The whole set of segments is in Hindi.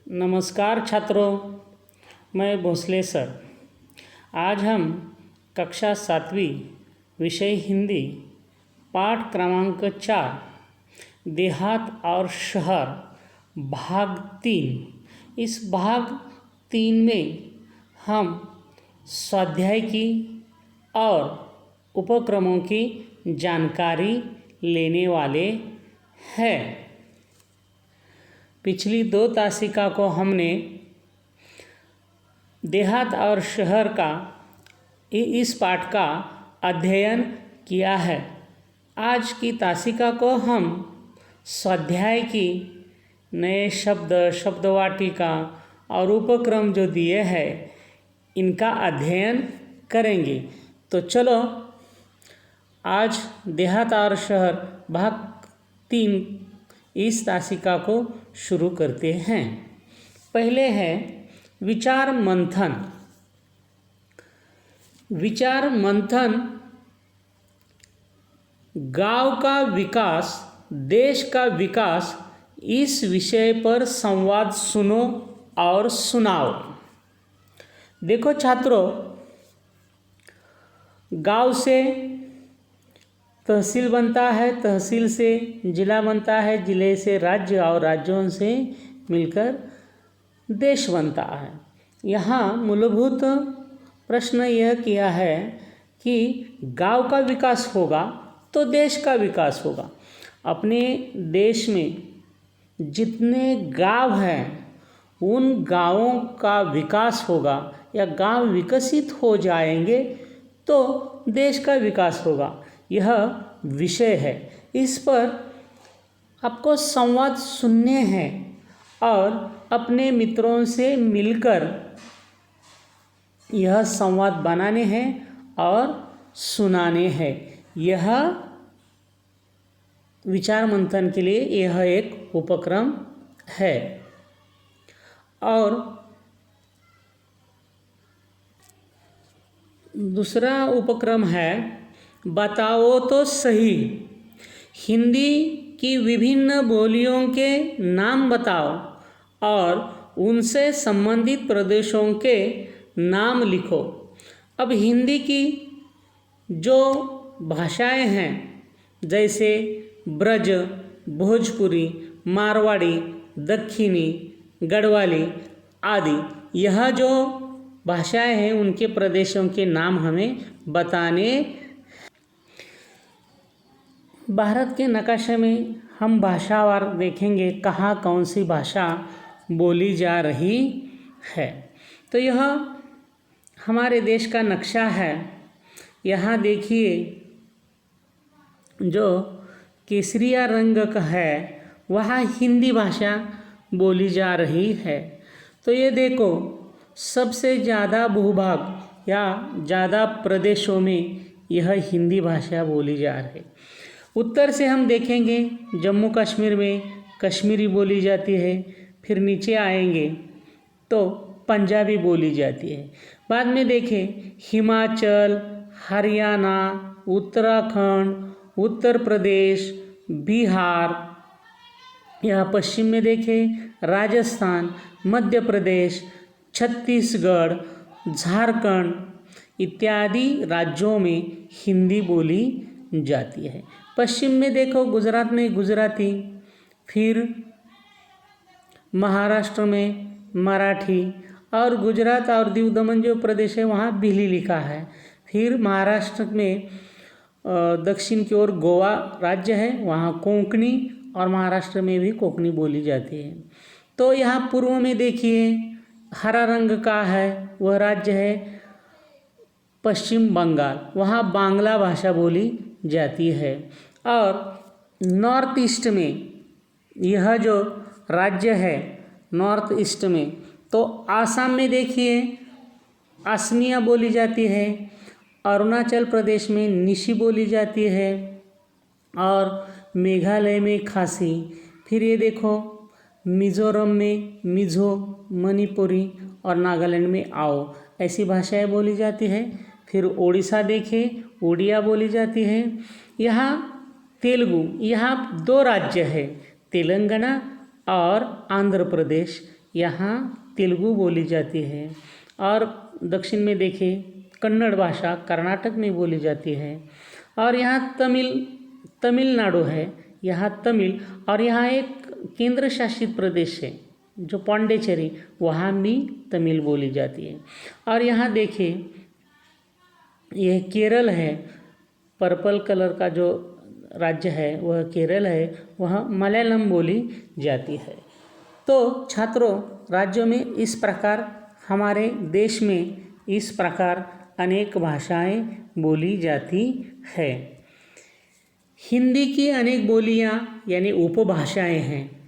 नमस्कार छात्रों, मैं भोसले सर। आज हम कक्षा 7वीं विषय हिंदी पाठ क्रमांक 4 देहात और शहर भाग 3, इस भाग 3 में हम स्वाध्याय की और उपक्रमों की जानकारी लेने वाले हैं। पिछली 2 तासिका को हमने देहात और शहर का इस पाठ का अध्ययन किया है। आज की तासिका को हम स्वाध्याय की नए शब्द, शब्दवाटिका और उपक्रम जो दिए हैं इनका अध्ययन करेंगे। तो चलो आज देहात और शहर भाग 3 इस तासिका को शुरू करते हैं। पहले है विचार मंथन। विचार मंथन गांव का विकास, देश का विकास, इस विषय पर संवाद सुनो और सुनाओ। देखो छात्रों, गांव से तहसील बनता है, तहसील से जिला बनता है, जिले से राज्य और राज्यों से मिलकर देश बनता है। यहाँ मूलभूत प्रश्न यह किया है कि गांव का विकास होगा तो देश का विकास होगा। अपने देश में जितने गांव हैं उन गांवों का विकास होगा या गांव विकसित हो जाएंगे तो देश का विकास होगा। यह विषय है, इस पर आपको संवाद सुनने हैं और अपने मित्रों से मिलकर यह संवाद बनाने हैं और सुनाने हैं। यह विचार मंथन के लिए यह एक उपक्रम है। और दूसरा उपक्रम है बताओ तो सही। हिंदी की विभिन्न बोलियों के नाम बताओ और उनसे संबंधित प्रदेशों के नाम लिखो। अब हिंदी की जो भाषाएं हैं जैसे ब्रज, भोजपुरी, मारवाड़ी, दक्षिणी, गढ़वाली आदि, यह जो भाषाएं हैं उनके प्रदेशों के नाम हमें बताने। भारत के नक्शे में हम भाषावार देखेंगे कहाँ कौन सी भाषा बोली जा रही है। तो यह हमारे देश का नक्शा है। यहाँ देखिए जो केसरिया रंग का है वहाँ हिंदी भाषा बोली जा रही है। तो ये देखो सबसे ज़्यादा भूभाग या ज़्यादा प्रदेशों में यह हिंदी भाषा बोली जा रही है। उत्तर से हम देखेंगे जम्मू कश्मीर में कश्मीरी बोली जाती है, फिर नीचे आएंगे तो पंजाबी बोली जाती है। बाद में देखें हिमाचल, हरियाणा, उत्तराखंड, उत्तर प्रदेश, बिहार, यहाँ पश्चिम में देखें राजस्थान, मध्य प्रदेश, छत्तीसगढ़, झारखंड इत्यादि राज्यों में हिंदी बोली जाती है। पश्चिम में देखो गुजरात में गुजराती, फिर महाराष्ट्र में मराठी, और गुजरात और दीव दमन जो प्रदेश है वहाँ भिली लिखा है। फिर महाराष्ट्र में दक्षिण की ओर गोवा राज्य है, वहाँ कोंकणी, और महाराष्ट्र में भी कोंकणी बोली जाती है। तो यहाँ पूर्व में देखिए हरा रंग का है वह राज्य है पश्चिम बंगाल, वहाँ बांग्ला भाषा बोली जाती है। और नॉर्थ ईस्ट में यह जो राज्य है नॉर्थ ईस्ट में, तो आसाम में देखिए असमिया बोली जाती है, अरुणाचल प्रदेश में निशी बोली जाती है, और मेघालय में खासी। फिर ये देखो मिज़ोरम में मिज़ो, मणिपुरी और नागालैंड में आओ, ऐसी भाषाएं बोली जाती है। फिर उड़ीसा देखें उड़िया बोली जाती है। यहाँ तेलुगु, यहाँ 2 राज्य है तेलंगाना और आंध्र प्रदेश, यहाँ तेलुगु बोली जाती है। और दक्षिण में देखें कन्नड़ भाषा कर्नाटक में बोली जाती है। और यहाँ तमिलनाडु है, यहाँ तमिल। और यहाँ एक केंद्र शासित प्रदेश है जो पौंडीचेरी, वहाँ भी तमिल बोली जाती है। और यहाँ देखिए यह केरल है, पर्पल कलर का जो राज्य है वह केरल है, वह मलयालम बोली जाती है। तो छात्रों, राज्यों में इस प्रकार, हमारे देश में इस प्रकार अनेक भाषाएं बोली जाती है। हिंदी की अनेक बोलियां यानी उपभाषाएं हैं।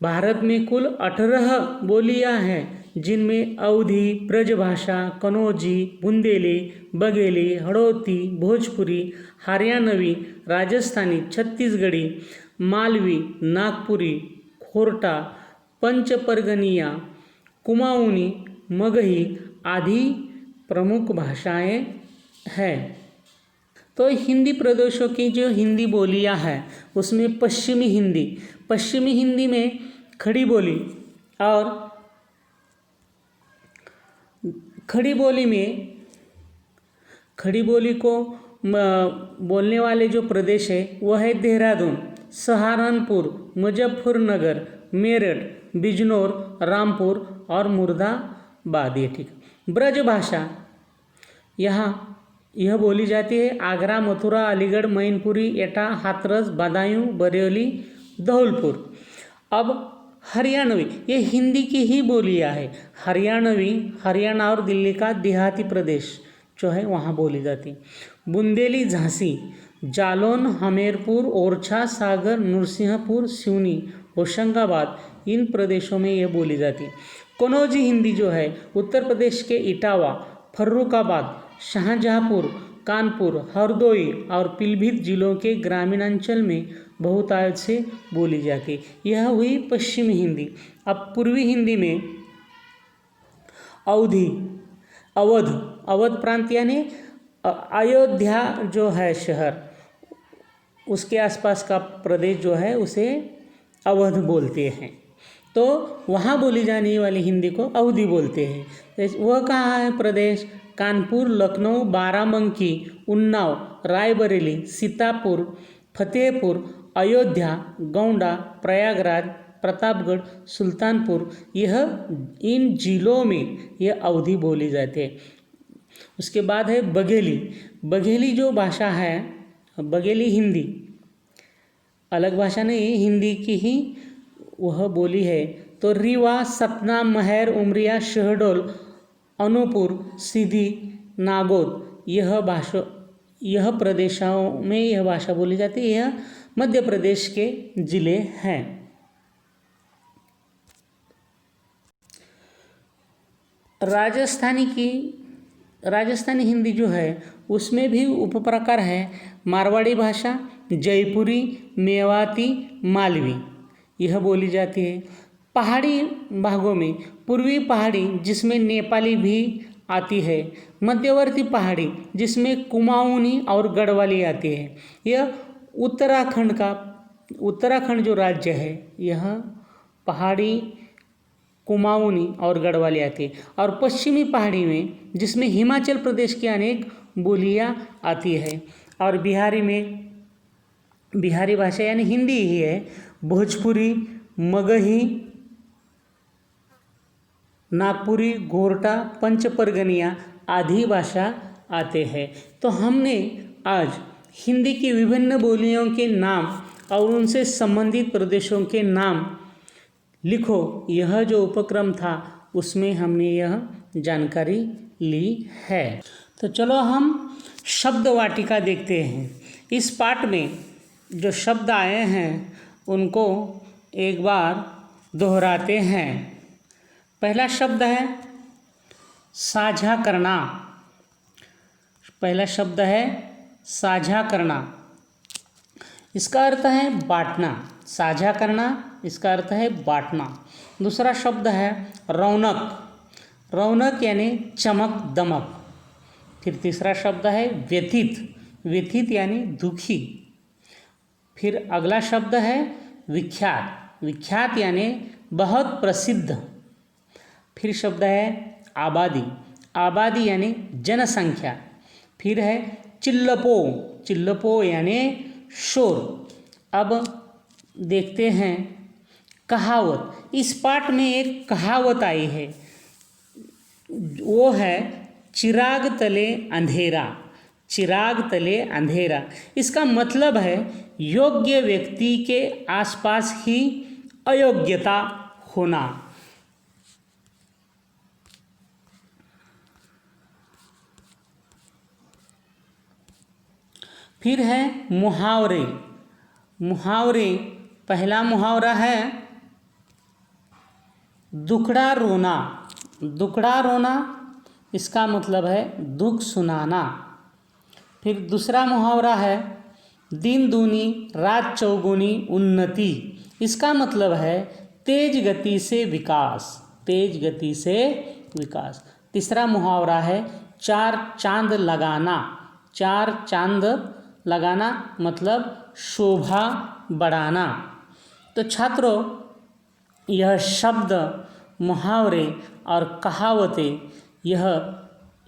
भारत में कुल 18 बोलियां हैं, जिनमें अवधी, ब्रजभाषा, कनौजी, बुंदेली, बघेली, हड़ौती, भोजपुरी, हरियाणवी, राजस्थानी, छत्तीसगढ़ी, मालवी, नागपुरी, खोरटा, पंचपरगनिया, कुमाऊनी, मगही आदि प्रमुख भाषाएं हैं। तो हिंदी प्रदेशों की जो हिंदी बोलियां हैं उसमें पश्चिमी हिंदी में खड़ी बोली, और खड़ी बोली को बोलने वाले जो प्रदेश है वह है देहरादून, सहारनपुर, मुजफ्फरनगर, मेरठ, बिजनौर, रामपुर और मुर्दाबाद। ये ठीक। ब्रजभाषा यहाँ यह बोली जाती है आगरा, मथुरा, अलीगढ़, मैनपुरी, एटा, हाथरस, बदायूं, बरेली, धौलपुर। अब हरियाणवी, ये हिंदी की ही बोलियाँ है। हरियाणवी हरियाणा और दिल्ली का देहाती प्रदेश जो है वहाँ बोली जाती। बुंदेली झांसी, जालौन, हमीरपुर, ओरछा, सागर, नरसिंहपुर, सिवनी, होशंगाबाद, इन प्रदेशों में ये बोली जाती। कनौजी हिंदी जो है उत्तर प्रदेश के इटावा, फर्रुखाबाद, शाहजहाँपुर, कानपुर, हरदोई और पीलीभीत जिलों के ग्रामीणांचल में बहुतायत से बोली जाती। यह हुई पश्चिमी हिंदी। अब पूर्वी हिंदी में अवध प्रांत यानी अयोध्या जो है शहर, उसके आसपास का प्रदेश जो है उसे अवध बोलते हैं। तो वहाँ बोली जाने वाली हिंदी को अवधी बोलते हैं। वह कहाँ है प्रदेश? कानपुर, लखनऊ, बाराबंकी, उन्नाव, रायबरेली, सीतापुर, फतेहपुर, अयोध्या, गोंडा, प्रयागराज, प्रतापगढ़, सुल्तानपुर, यह इन जिलों में यह अवधी बोली जाती है। उसके बाद है बघेली जो भाषा है, बघेली हिंदी अलग भाषा नहीं, हिंदी की ही वह बोली है। तो रीवा, सतना, महर, उमरिया, शहडोल, अनूपपुर, सीधी, नागौद, यह प्रदेशों में यह भाषा बोली जाती है। यह मध्य प्रदेश के जिले हैं। राजस्थानी हिंदी जो है उसमें भी उपप्रकार है। मारवाड़ी भाषा, जयपुरी, मेवाती, मालवी, यह बोली जाती है। पहाड़ी भागों में पूर्वी पहाड़ी जिसमें नेपाली भी आती है, मध्यवर्ती पहाड़ी जिसमें कुमाऊनी और गढ़वाली आती है। यह उत्तराखंड जो राज्य है यह पहाड़ी, कुमाऊनी और गढ़वाली आती है। और पश्चिमी पहाड़ी में जिसमें हिमाचल प्रदेश की अनेक बोलियां आती है। और बिहारी भाषा यानी हिंदी ही है। भोजपुरी, मगही, नागपुरी, गोरटा, पंचपरगनिया आदि भाषा आते हैं। तो हमने आज हिंदी की विभिन्न बोलियों के नाम और उनसे संबंधित प्रदेशों के नाम लिखो, यह जो उपक्रम था उसमें हमने यह जानकारी ली है। तो चलो हम शब्द वाटिका देखते हैं। इस पाठ में जो शब्द आए हैं उनको एक बार दोहराते हैं। पहला शब्द है साझा करना। पहला शब्द है साझा करना, इसका अर्थ है बांटना। साझा करना इसका अर्थ है बांटना। दूसरा शब्द है रौनक यानी चमक दमक। फिर तीसरा शब्द है व्यथित यानी दुखी। फिर अगला शब्द है विख्यात यानी बहुत प्रसिद्ध। फिर शब्द है आबादी, आबादी यानी जनसंख्या। फिर है चिल्लपो, चिल्लपो यानी शोर। अब देखते हैं कहावत। इस पाठ में एक कहावत आई है, वो है चिराग तले अंधेरा, चिराग तले अंधेरा। इसका मतलब है योग्य व्यक्ति के आसपास ही अयोग्यता होना। फिर है मुहावरे, मुहावरे। पहला मुहावरा है दुखड़ा रोना, दुखड़ा रोना इसका मतलब है दुख सुनाना। फिर दूसरा मुहावरा है दिन दूनी रात चौगुनी उन्नति, इसका मतलब है तेज गति से विकास, तेज गति से विकास। तीसरा मुहावरा है चार चांद लगाना, चार चांद लगाना मतलब शोभा बढ़ाना। तो छात्रों, यह शब्द, मुहावरे और कहावतें यह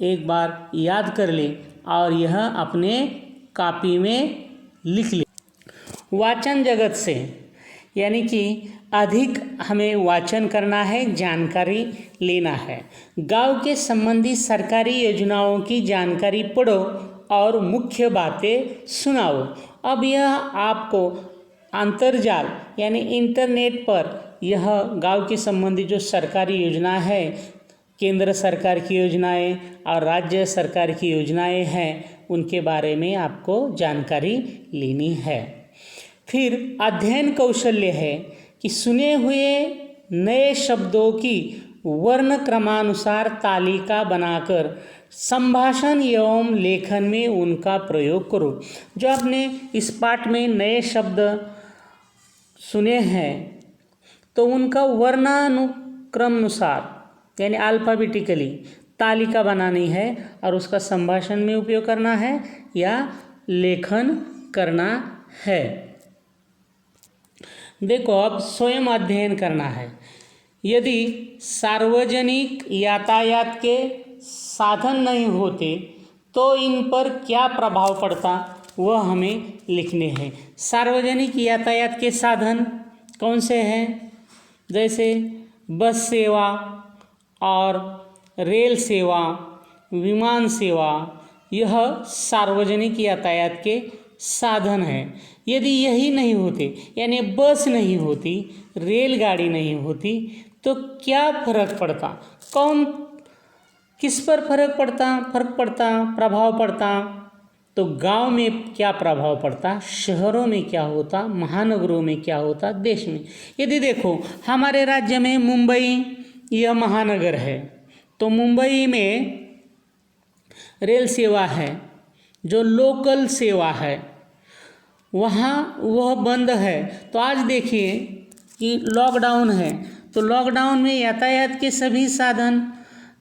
एक बार याद कर ले और यह अपने कॉपी में लिख ले। वाचन जगत से यानी कि अधिक हमें वाचन करना है, जानकारी लेना है। गांव के संबंधी सरकारी योजनाओं की जानकारी पढ़ो और मुख्य बातें सुनाओ। अब यह आपको अंतर्जाल यानी इंटरनेट पर यह गांव के संबंधी जो सरकारी योजना है, केंद्र सरकार की योजनाएं और राज्य सरकार की योजनाएं हैं, उनके बारे में आपको जानकारी लेनी है। फिर अध्ययन कौशल्य है कि सुने हुए नए शब्दों की वर्ण क्रमानुसार तालिका बनाकर संभाषण एवं लेखन में उनका प्रयोग करो। जो आपने इस पाठ में नए शब्द सुने हैं तो उनका वर्णानुक्रमानुसार यानी अल्फ़ाबेटिकली तालिका बनानी है और उसका संभाषण में उपयोग करना है या लेखन करना है। देखो, अब स्वयं अध्ययन करना है। यदि सार्वजनिक यातायात के साधन नहीं होते तो इन पर क्या प्रभाव पड़ता, वह हमें लिखने हैं। सार्वजनिक यातायात के साधन कौन से हैं? जैसे बस सेवा और रेल सेवा, विमान सेवा, यह सार्वजनिक यातायात के साधन हैं। यदि यही नहीं होते, यानी बस नहीं होती, रेलगाड़ी नहीं होती, तो क्या फर्क पड़ता? किस पर फर्क पड़ता, प्रभाव पड़ता? तो गांव में क्या प्रभाव पड़ता, शहरों में क्या होता, महानगरों में क्या होता, देश में। यदि देखो, हमारे राज्य में मुंबई यह महानगर है, तो मुंबई में रेल सेवा है, जो लोकल सेवा है, वहाँ वह बंद है। तो आज देखिए कि लॉकडाउन है, तो लॉकडाउन में यातायात के सभी साधन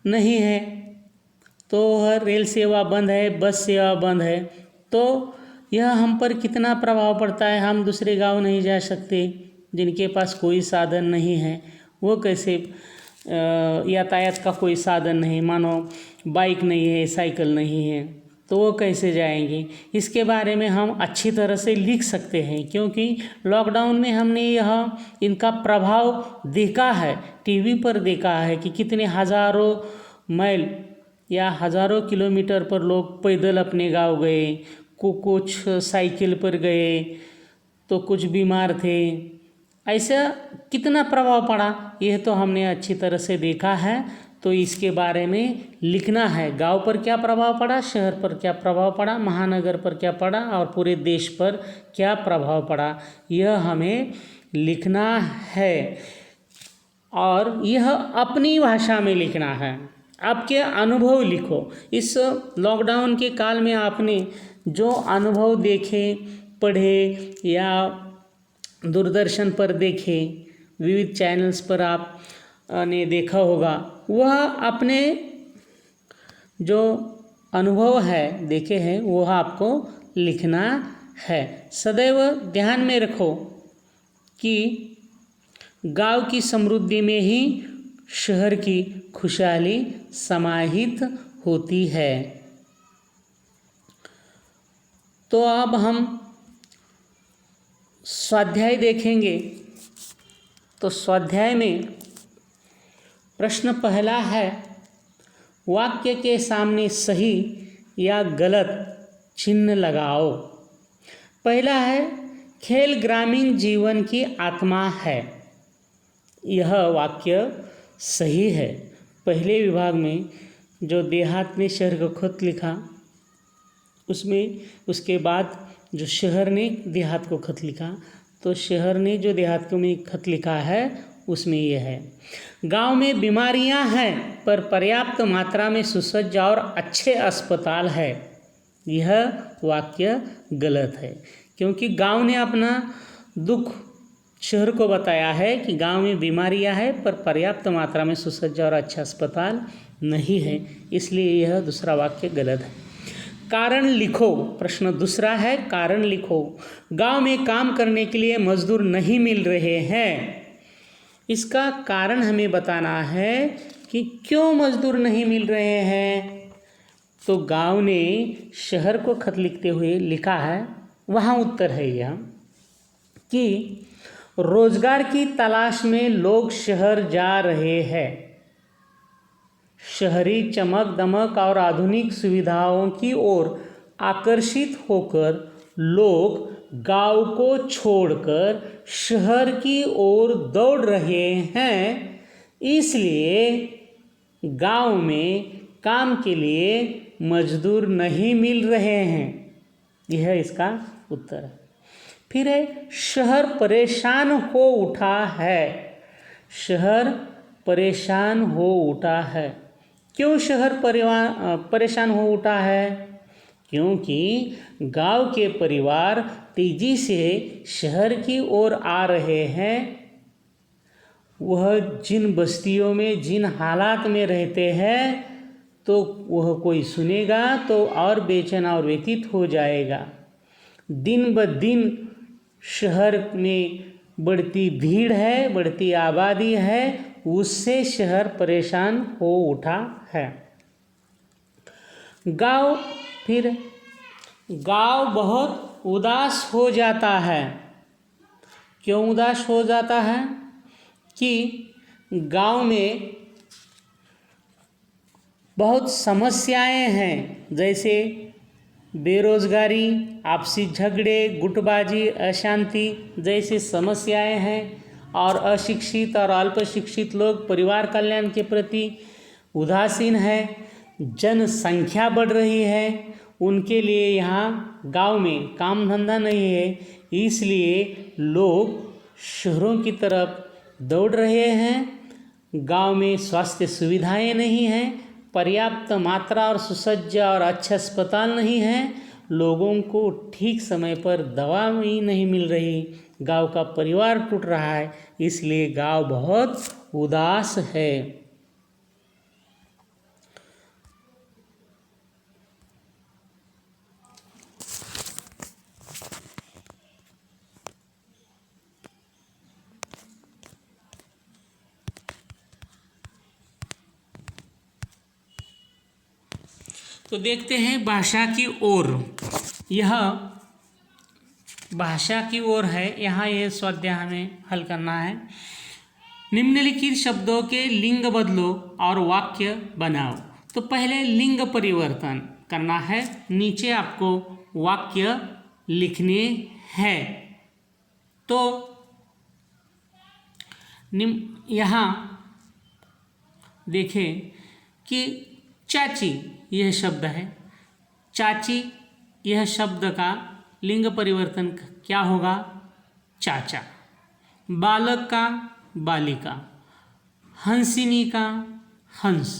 नहीं है, तो वह रेल सेवा बंद है, बस सेवा बंद है। तो यह हम पर कितना प्रभाव पड़ता है। हम दूसरे गांव नहीं जा सकते, जिनके पास कोई साधन नहीं है, वो कैसे यातायात का कोई साधन नहीं, मानो बाइक नहीं है, साइकिल नहीं है, तो वो कैसे जाएंगे। इसके बारे में हम अच्छी तरह से लिख सकते हैं, क्योंकि लॉकडाउन में हमने इनका प्रभाव देखा है, टीवी पर देखा है कि कितने हज़ारों माइल या हज़ारों किलोमीटर पर लोग पैदल अपने गांव गए, कुछ साइकिल पर गए, तो कुछ बीमार थे। ऐसा कितना प्रभाव पड़ा, यह तो हमने अच्छी तरह से देखा है। तो इसके बारे में लिखना है, गांव पर क्या प्रभाव पड़ा, शहर पर क्या प्रभाव पड़ा, महानगर पर क्या पड़ा और पूरे देश पर क्या प्रभाव पड़ा, यह हमें लिखना है। और यह अपनी भाषा में लिखना है, आपके अनुभव लिखो। इस लॉकडाउन के काल में आपने जो अनुभव देखे, पढ़े या दूरदर्शन पर देखे, विविध चैनल्स पर आपने देखा होगा, वह अपने जो अनुभव है, देखे हैं, वह आपको लिखना है। सदैव ध्यान में रखो कि गांव की समृद्धि में ही शहर की खुशहाली समाहित होती है। तो अब हम स्वाध्याय देखेंगे। तो स्वाध्याय में प्रश्न पहला है, वाक्य के सामने सही या गलत चिन्ह लगाओ। पहला है, खेल ग्रामीण जीवन की आत्मा है। यह वाक्य सही है। पहले विभाग में जो देहात ने शहर का खत लिखा, उसमें उसके बाद जो शहर ने देहात को खत लिखा, तो शहर ने जो देहात को में खत लिखा है उसमें यह है, गांव में बीमारियां हैं पर पर्याप्त मात्रा में सुसज्जा और अच्छे अस्पताल है। यह वाक्य गलत है, क्योंकि गांव ने अपना दुख शहर को बताया है कि गांव में बीमारियां हैं पर पर्याप्त मात्रा में सुसज्जा और अच्छा अस्पताल नहीं है, इसलिए यह दूसरा वाक्य गलत है। कारण लिखो। प्रश्न दूसरा है, कारण लिखो। गांव में काम करने के लिए मजदूर नहीं मिल रहे हैं। इसका कारण हमें बताना है कि क्यों मजदूर नहीं मिल रहे हैं। तो गांव ने शहर को खत लिखते हुए लिखा है, वहाँ उत्तर है यह कि रोजगार की तलाश में लोग शहर जा रहे हैं। शहरी चमक दमक और आधुनिक सुविधाओं की ओर आकर्षित होकर लोग गांव को छोड़कर शहर की ओर दौड़ रहे हैं, इसलिए गांव में काम के लिए मजदूर नहीं मिल रहे हैं। यह इसका उत्तर है। फिर है, शहर परेशान हो उठा है। शहर परेशान हो उठा है। क्यों शहर परेशान हो उठा है? क्योंकि गांव के परिवार तेजी से शहर की ओर आ रहे हैं। वह जिन बस्तियों में जिन हालात में रहते हैं, तो वह कोई सुनेगा तो और बेचैन और व्यतीत हो जाएगा। दिन ब दिन शहर में बढ़ती भीड़ है, बढ़ती आबादी है, उससे शहर परेशान हो उठा है। गांव बहुत उदास हो जाता है। क्यों उदास हो जाता है? कि गांव में बहुत समस्याएं हैं, जैसे बेरोजगारी, आपसी झगड़े, गुटबाजी, अशांति जैसी समस्याएं हैं। और अशिक्षित और अल्पशिक्षित लोग परिवार कल्याण के प्रति उदासीन है। जनसंख्या बढ़ रही है, उनके लिए यहाँ गांव में काम धंधा नहीं है, इसलिए लोग शहरों की तरफ दौड़ रहे हैं। गांव में स्वास्थ्य सुविधाएं नहीं हैं, पर्याप्त मात्रा और सुसज्जा और अच्छे अस्पताल नहीं हैं, लोगों को ठीक समय पर दवा भी नहीं मिल रही, गांव का परिवार टूट रहा है, इसलिए गांव बहुत उदास है। तो देखते हैं भाषा की ओर। यह भाषा की ओर है। यहाँ ये स्वाध्याय हमें हल करना है। निम्नलिखित शब्दों के लिंग बदलो और वाक्य बनाओ। तो पहले लिंग परिवर्तन करना है। नीचे आपको वाक्य लिखने हैं। तो यहाँ देखें कि चाची यह शब्द है। चाची यह शब्द का लिंग परिवर्तन क्या होगा? चाचा। बालक का बालिका, हंसिनी का हंस,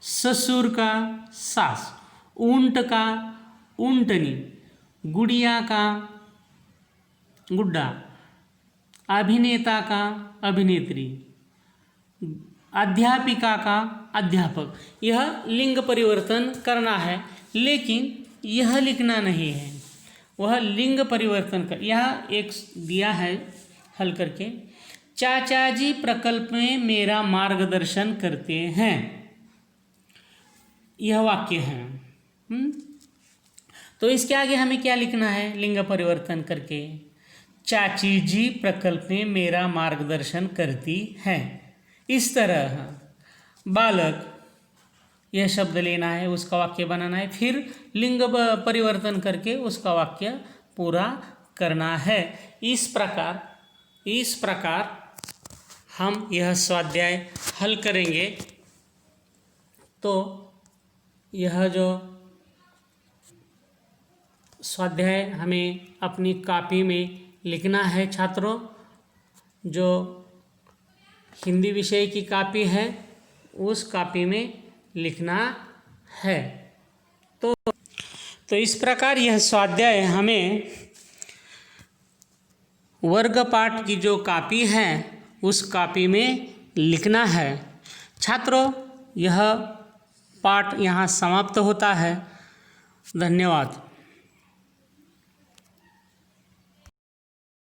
ससुर का सास, ऊंट का ऊंटनी, गुड़िया का गुड्डा, अभिनेता का अभिनेत्री, अध्यापिका का अध्यापक। यह लिंग परिवर्तन करना है, लेकिन यह लिखना नहीं है। वह लिंग परिवर्तन कर, यह एक दिया है हल करके। चाचा जी प्रकल्प में मेरा मार्गदर्शन करते हैं, यह वाक्य है। तो इसके आगे हमें क्या लिखना है लिंग परिवर्तन करके? चाची जी प्रकल्प में मेरा मार्गदर्शन करती हैं। इस तरह बालक यह शब्द लेना है, उसका वाक्य बनाना है, फिर लिंग परिवर्तन करके उसका वाक्य पूरा करना है। इस प्रकार हम यह स्वाध्याय हल करेंगे। तो यह जो स्वाध्याय हमें अपनी कॉपी में लिखना है छात्रों, जो हिंदी विषय की कॉपी है उस कॉपी में लिखना है। तो इस प्रकार यह स्वाध्याय हमें वर्ग पाठ की जो कॉपी है उस कॉपी में लिखना है। छात्रों, यह पाठ यहाँ समाप्त होता है। धन्यवाद।